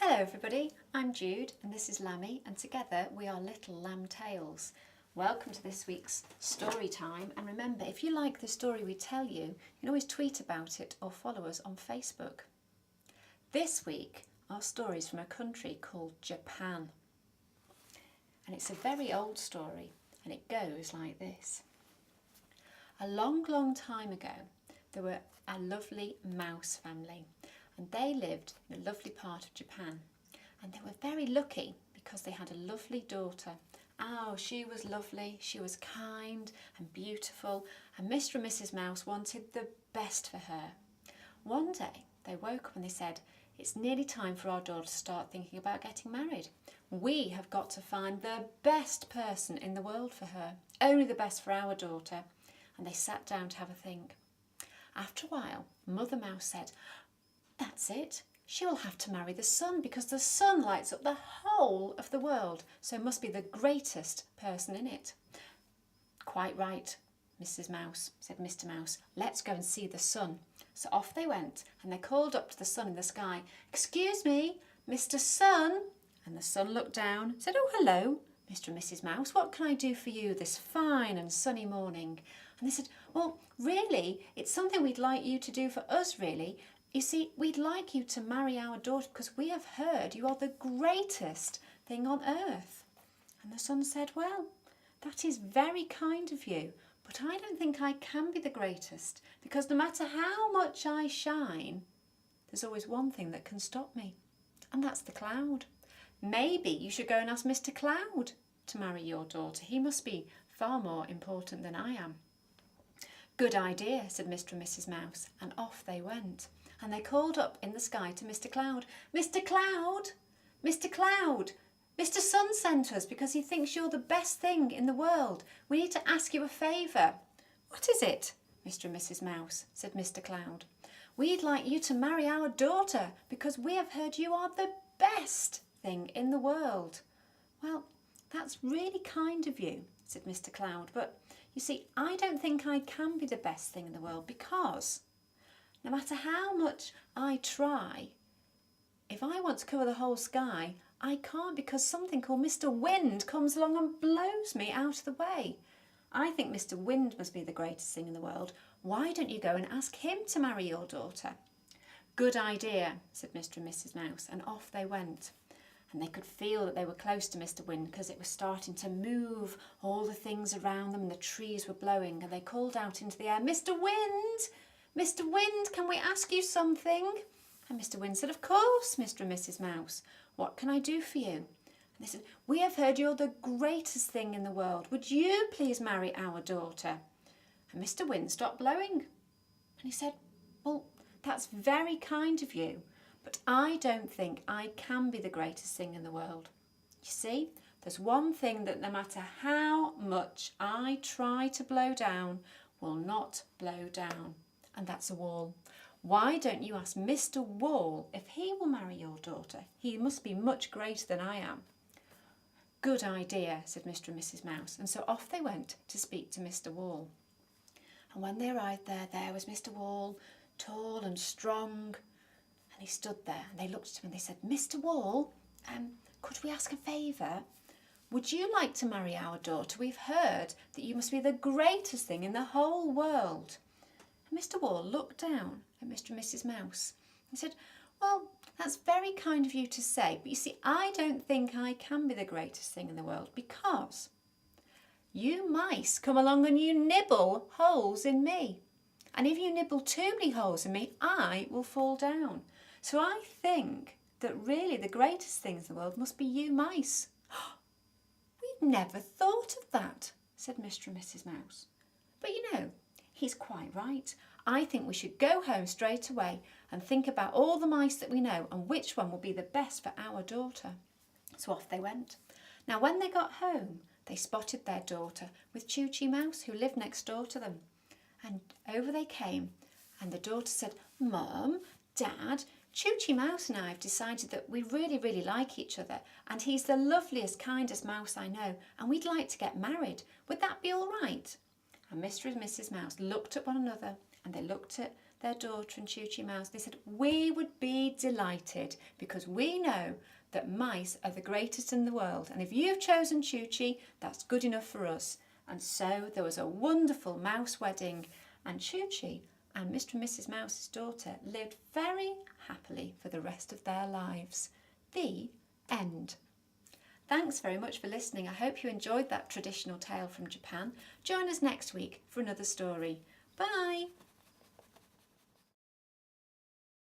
Hello everybody, I'm Jude and this is Lammy, and together we are Little Lamb Tales. Welcome to this week's story time, and remember, if you like the story we tell you, you can always tweet about it or follow us on Facebook. This week our story is from a country called Japan, and it's a very old story, and it goes like this. A long time ago there were a lovely mouse family, and they lived in a lovely part of Japan, and they were very lucky because they had a lovely daughter. Oh, she was lovely, she was kind and beautiful, and Mr. and Mrs. Mouse wanted the best for her. One day they woke up and they said, "It's nearly time for our daughter to start thinking about getting married. We have got to find the best person in the world for her, only the best for our daughter." And they sat down to have a think. After a while, Mother Mouse said, "That's it. She will have to marry the sun because the sun lights up the whole of the world, so it must be the greatest person in it." "Quite right, Mrs. Mouse," said Mr. Mouse. "Let's go and see the sun." So off they went, and they called up to the sun in the sky, "Excuse me, Mr. Sun." And the sun looked down and said, "Oh, hello, Mr. and Mrs. Mouse. What can I do for you this fine and sunny morning?" And they said, "Well, really, it's something we'd like you to do for us, really. You see, we'd like you to marry our daughter because we have heard you are the greatest thing on earth." And the sun said, "Well, that is very kind of you, but I don't think I can be the greatest because no matter how much I shine, there's always one thing that can stop me, and that's the cloud. Maybe you should go and ask Mr. Cloud to marry your daughter. He must be far more important than I am." "Good idea," said Mr. and Mrs. Mouse, and off they went. And they called up in the sky to Mr. Cloud, "Mr. Cloud, Mr. Cloud, Mr. Sun sent us because he thinks you're the best thing in the world. We need to ask you a favour." "What is it, Mr. and Mrs. Mouse?" said Mr. Cloud. "We'd like you to marry our daughter because we have heard you are the best thing in the world." "Well, that's really kind of you," said Mr. Cloud, "but you see, I don't think I can be the best thing in the world because no matter how much I try, if I want to cover the whole sky, I can't because something called Mr. Wind comes along and blows me out of the way. I think Mr. Wind must be the greatest thing in the world. Why don't you go and ask him to marry your daughter?" "Good idea," said Mr. and Mrs. Mouse, and off they went. And they could feel that they were close to Mr. Wind because it was starting to move all the things around them, and the trees were blowing, and they called out into the air, "Mr. Wind! Mr. Wind, can we ask you something?" And Mr. Wind said, "Of course, Mr. and Mrs. Mouse. What can I do for you?" And they said, "We have heard you're the greatest thing in the world. Would you please marry our daughter?" And Mr. Wind stopped blowing. And he said, "Well, that's very kind of you, but I don't think I can be the greatest thing in the world. You see, there's one thing that no matter how much I try to blow down will not blow down, and that's a wall. Why don't you ask Mr. Wall if he will marry your daughter? He must be much greater than I am." "Good idea," said Mr. and Mrs. Mouse, and so off they went to speak to Mr. Wall. And when they arrived there was Mr. Wall, tall and strong, and he stood there, and they looked at him and they said, "Mr. Wall, could we ask a favour? Would you like to marry our daughter? We've heard that you must be the greatest thing in the whole world." And Mr. Wall looked down at Mr. and Mrs. Mouse and said, "Well, that's very kind of you to say, but you see, I don't think I can be the greatest thing in the world because you mice come along and you nibble holes in me. And if you nibble too many holes in me, I will fall down. So I think that really the greatest things in the world must be you mice." "We've never thought of that," said Mr. and Mrs. Mouse. "But you know, he's quite right. I think we should go home straight away and think about all the mice that we know and which one will be the best for our daughter." So off they went. Now when they got home, they spotted their daughter with Choo Mouse, who lived next door to them. And over they came, and the daughter said, "Mum, Dad, Choo Mouse and I have decided that we really like each other, and he's the loveliest, kindest mouse I know, and we'd like to get married. Would that be all right?" And Mr. and Mrs. Mouse looked at one another, and they looked at their daughter and Choo Choo Mouse. They said, we would be delighted because we know that mice are the greatest in the world. And if you've chosen Choo Choo, that's good enough for us. And so there was a wonderful mouse wedding, and Choo Choo and Mr. and Mrs. Mouse's daughter lived very happily for the rest of their lives. The end. Thanks very much for listening. I hope you enjoyed that traditional tale from Japan. Join us next week for another story. Bye!